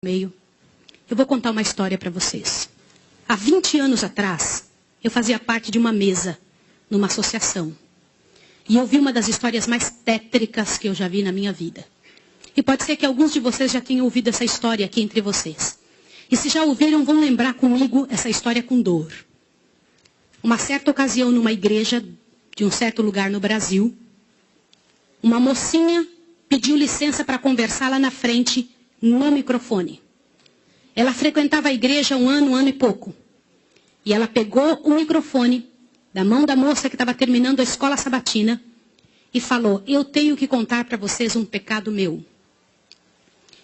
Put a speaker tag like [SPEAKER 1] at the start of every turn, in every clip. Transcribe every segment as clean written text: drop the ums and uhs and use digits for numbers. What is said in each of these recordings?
[SPEAKER 1] meio, eu vou contar uma história para vocês. Há 20 anos atrás, eu fazia parte de uma mesa, numa associação. E eu vi uma das histórias mais tétricas que eu já vi na minha vida. E pode ser que alguns de vocês já tenham ouvido essa história aqui entre vocês. E se já ouviram, vão lembrar comigo essa história com dor. Uma certa ocasião, numa igreja de um certo lugar no Brasil, uma mocinha pediu licença para conversar lá na frente, no microfone. Ela frequentava a igreja um ano e pouco. E ela pegou o microfone da mão da moça que estava terminando a escola sabatina e falou: eu tenho que contar para vocês um pecado meu.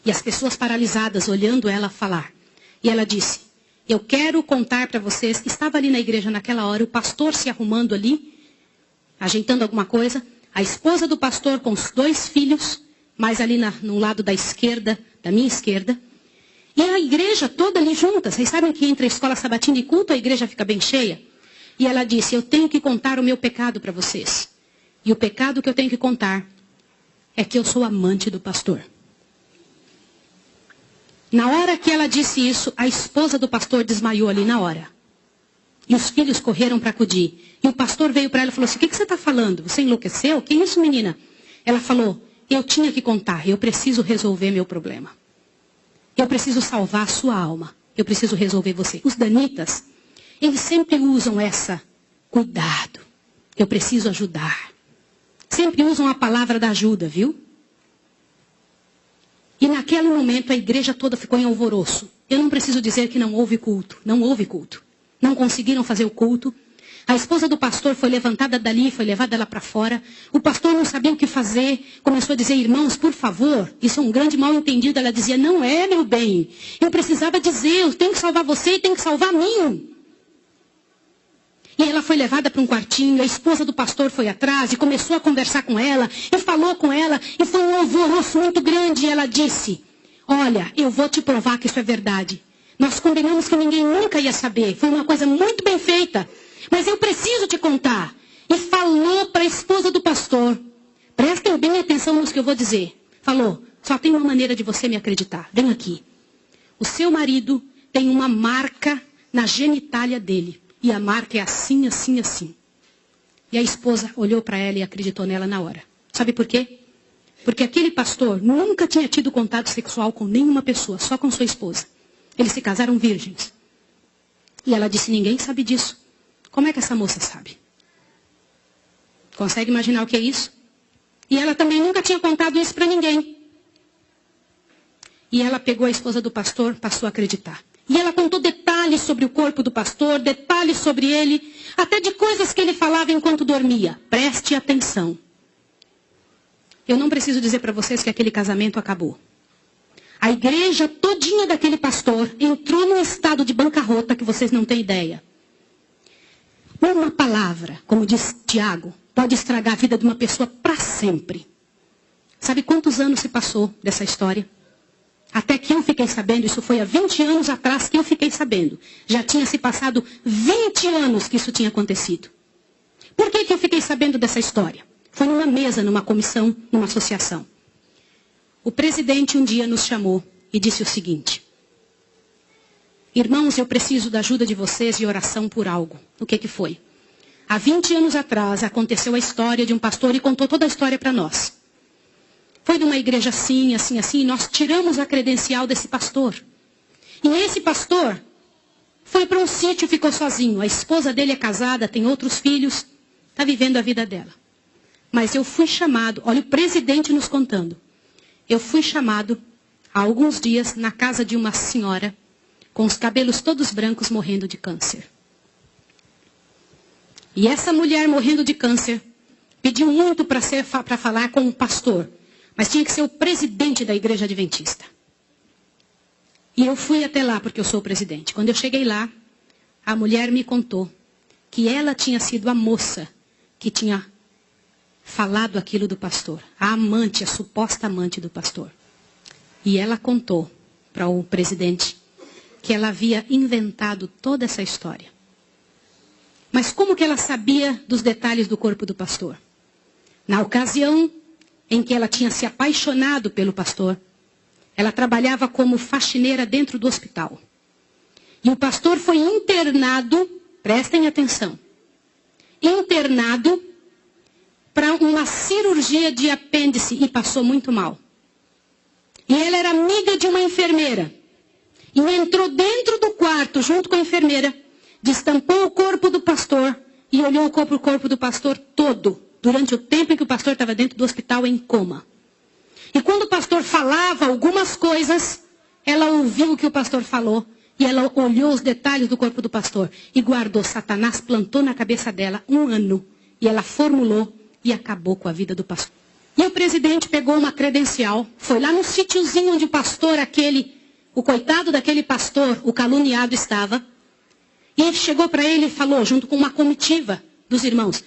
[SPEAKER 1] E as pessoas paralisadas olhando ela falar. E ela disse: eu quero contar para vocês. Estava ali na igreja naquela hora, o pastor se arrumando ali, ajeitando alguma coisa. A esposa do pastor com os 2 filhos, mais ali no lado da esquerda, da minha esquerda. E a igreja toda ali junta. Vocês sabem que entre a escola sabatina e culto a igreja fica bem cheia? E ela disse: eu tenho que contar o meu pecado para vocês. E o pecado que eu tenho que contar é que eu sou amante do pastor. Na hora que ela disse isso, a esposa do pastor desmaiou ali na hora. E os filhos correram para acudir. E o pastor veio para ela e falou assim: o que você está falando? Você enlouqueceu? Que isso, menina? Ela falou: eu tinha que contar, eu preciso resolver meu problema. Eu preciso salvar a sua alma. Eu preciso resolver você. Os danitas, eles sempre usam essa: cuidado, eu preciso ajudar. Sempre usam a palavra da ajuda, viu? E naquele momento a igreja toda ficou em alvoroço. Eu não preciso dizer que não houve culto. Não houve culto. Não conseguiram fazer o culto. A esposa do pastor foi levantada dali, foi levada lá para fora. O pastor não sabia o que fazer. Começou a dizer: irmãos, por favor, isso é um grande mal entendido. Ela dizia: não é, meu bem. Eu precisava dizer, eu tenho que salvar você e tenho que salvar a mim. E ela foi levada para um quartinho, a esposa do pastor foi atrás e começou a conversar com ela, e falou com ela, e foi um alvoroço muito grande. E ela disse: olha, eu vou te provar que isso é verdade. Nós combinamos que ninguém nunca ia saber. Foi uma coisa muito bem feita. Mas eu preciso te contar. E falou para a esposa do pastor. Prestem bem atenção no que eu vou dizer. Falou: só tem uma maneira de você me acreditar. Vem aqui. O seu marido tem uma marca na genitália dele. E a marca é assim, assim, assim. E a esposa olhou para ela e acreditou nela na hora. Sabe por quê? Porque aquele pastor nunca tinha tido contato sexual com nenhuma pessoa, só com sua esposa. Eles se casaram virgens. E ela disse: ninguém sabe disso. Como é que essa moça sabe? Consegue imaginar o que é isso? E ela também nunca tinha contado isso para ninguém. E ela pegou a esposa do pastor, passou a acreditar. E ela contou detalhes sobre o corpo do pastor, detalhes sobre ele, até de coisas que ele falava enquanto dormia. Preste atenção. Eu não preciso dizer para vocês que aquele casamento acabou. A igreja todinha daquele pastor entrou num estado de bancarrota que vocês não têm ideia. Uma palavra, como diz Tiago, pode estragar a vida de uma pessoa para sempre. Sabe quantos anos se passou dessa história? Até que eu fiquei sabendo, isso foi há 20 anos atrás que eu fiquei sabendo. Já tinha se passado 20 anos que isso tinha acontecido. Por que eu fiquei sabendo dessa história? Foi numa mesa, numa comissão, numa associação. O presidente um dia nos chamou e disse o seguinte: irmãos, eu preciso da ajuda de vocês e oração por algo. O que foi? Há 20 anos atrás aconteceu a história de um pastor e contou toda a história para nós. Foi numa igreja assim, assim, assim, e nós tiramos a credencial desse pastor. E esse pastor foi para um sítio e ficou sozinho. A esposa dele é casada, tem outros filhos, está vivendo a vida dela. Mas eu fui chamado, olha o presidente nos contando. Eu fui chamado há alguns dias na casa de uma senhora com os cabelos todos brancos morrendo de câncer. E essa mulher morrendo de câncer pediu muito para falar com um pastor. Mas tinha que ser o presidente da igreja adventista. E eu fui até lá porque eu sou o presidente. Quando eu cheguei lá, a mulher me contou que ela tinha sido a moça que tinha falado aquilo do pastor. A amante, a suposta amante do pastor. E ela contou para o presidente que ela havia inventado toda essa história. Mas como que ela sabia dos detalhes do corpo do pastor? Na ocasião em que ela tinha se apaixonado pelo pastor, Ela trabalhava como faxineira dentro do hospital. E o pastor foi internado, prestem atenção, internado para uma cirurgia de apêndice e passou muito mal. E ela era amiga de uma enfermeira. E entrou dentro do quarto junto com a enfermeira, destampou o corpo do pastor e olhou o corpo do pastor todo, durante o tempo em que o pastor estava dentro do hospital em coma. E quando o pastor falava algumas coisas, ela ouviu o que o pastor falou e ela olhou os detalhes do corpo do pastor e guardou. Satanás plantou na cabeça dela 1 ano e ela formulou e acabou com a vida do pastor. E o presidente pegou uma credencial, foi lá no sítiozinho onde o pastor o coitado daquele pastor, o caluniado estava, e chegou para ele e falou, junto com uma comitiva dos irmãos,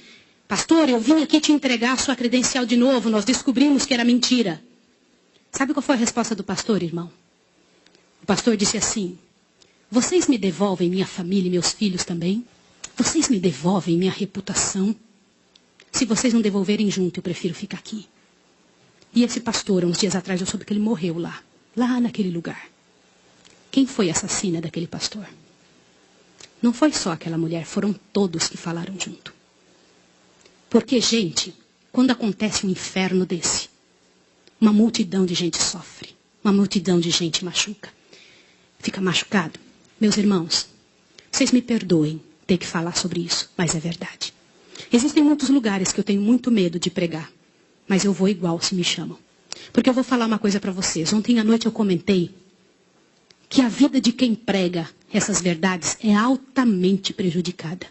[SPEAKER 1] pastor, eu vim aqui te entregar a sua credencial de novo, nós descobrimos que era mentira. Sabe qual foi a resposta do pastor, irmão? O pastor disse assim, vocês me devolvem minha família e meus filhos também? Vocês me devolvem minha reputação? Se vocês não devolverem junto, eu prefiro ficar aqui. E esse pastor, uns dias atrás, eu soube que ele morreu lá naquele lugar. Quem foi a assassina daquele pastor? Não foi só aquela mulher, foram todos que falaram junto. Porque, gente, quando acontece um inferno desse, uma multidão de gente sofre, uma multidão de gente machuca. Fica machucado. Meus irmãos, vocês me perdoem ter que falar sobre isso, mas é verdade. Existem muitos lugares que eu tenho muito medo de pregar, mas eu vou igual se me chamam. Porque eu vou falar uma coisa para vocês. Ontem à noite eu comentei que a vida de quem prega essas verdades é altamente prejudicada.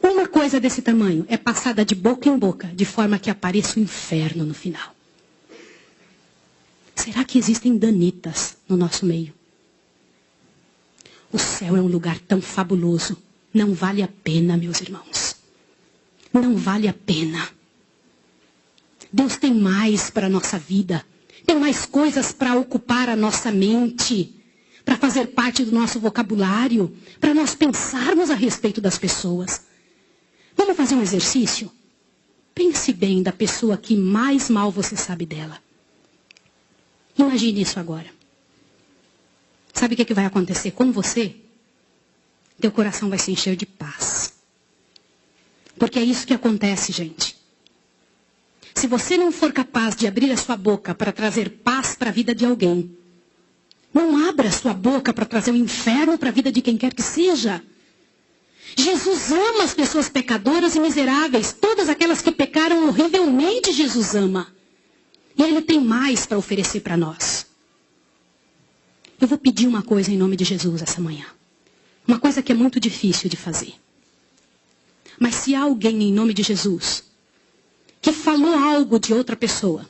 [SPEAKER 1] Uma coisa desse tamanho é passada de boca em boca, de forma que apareça o inferno no final. Será que existem danitas no nosso meio? O céu é um lugar tão fabuloso. Não vale a pena, meus irmãos. Não vale a pena. Deus tem mais para a nossa vida. Tem mais coisas para ocupar a nossa mente. Para fazer parte do nosso vocabulário. Para nós pensarmos a respeito das pessoas. Vamos fazer um exercício? Pense bem da pessoa que mais mal você sabe dela. Imagine isso agora. Sabe o que vai acontecer com você? Teu coração vai se encher de paz. Porque é isso que acontece, gente. Se você não for capaz de abrir a sua boca para trazer paz para a vida de alguém, não abra a sua boca para trazer o inferno para a vida de quem quer que seja. Jesus ama as pessoas pecadoras e miseráveis. Todas aquelas que pecaram horrivelmente, Jesus ama. E Ele tem mais para oferecer para nós. Eu vou pedir uma coisa em nome de Jesus essa manhã. Uma coisa que é muito difícil de fazer. Mas se há alguém em nome de Jesus que falou algo de outra pessoa,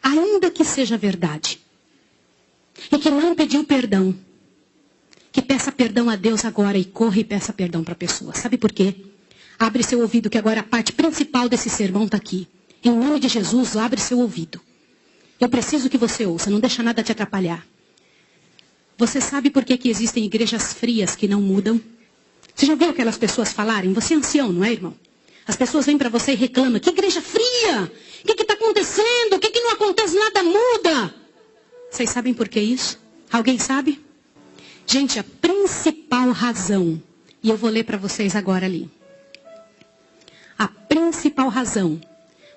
[SPEAKER 1] ainda que seja verdade, e que não pediu perdão, que peça perdão a Deus agora e corra e peça perdão para a pessoa. Sabe por quê? Abre seu ouvido que agora a parte principal desse sermão está aqui. Em nome de Jesus, abre seu ouvido. Eu preciso que você ouça, não deixa nada te atrapalhar. Você sabe por que existem igrejas frias que não mudam? Você já viu aquelas pessoas falarem? Você é ancião, não é, irmão? As pessoas vêm para você e reclamam. Que igreja fria? O que está acontecendo? O que não acontece? Nada muda. Vocês sabem por que isso? Alguém sabe? Gente, a principal razão, e eu vou ler para vocês agora ali. A principal razão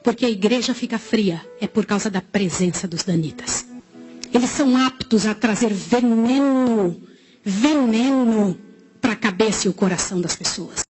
[SPEAKER 1] porque a igreja fica fria é por causa da presença dos danitas. Eles são aptos a trazer veneno para a cabeça e o coração das pessoas.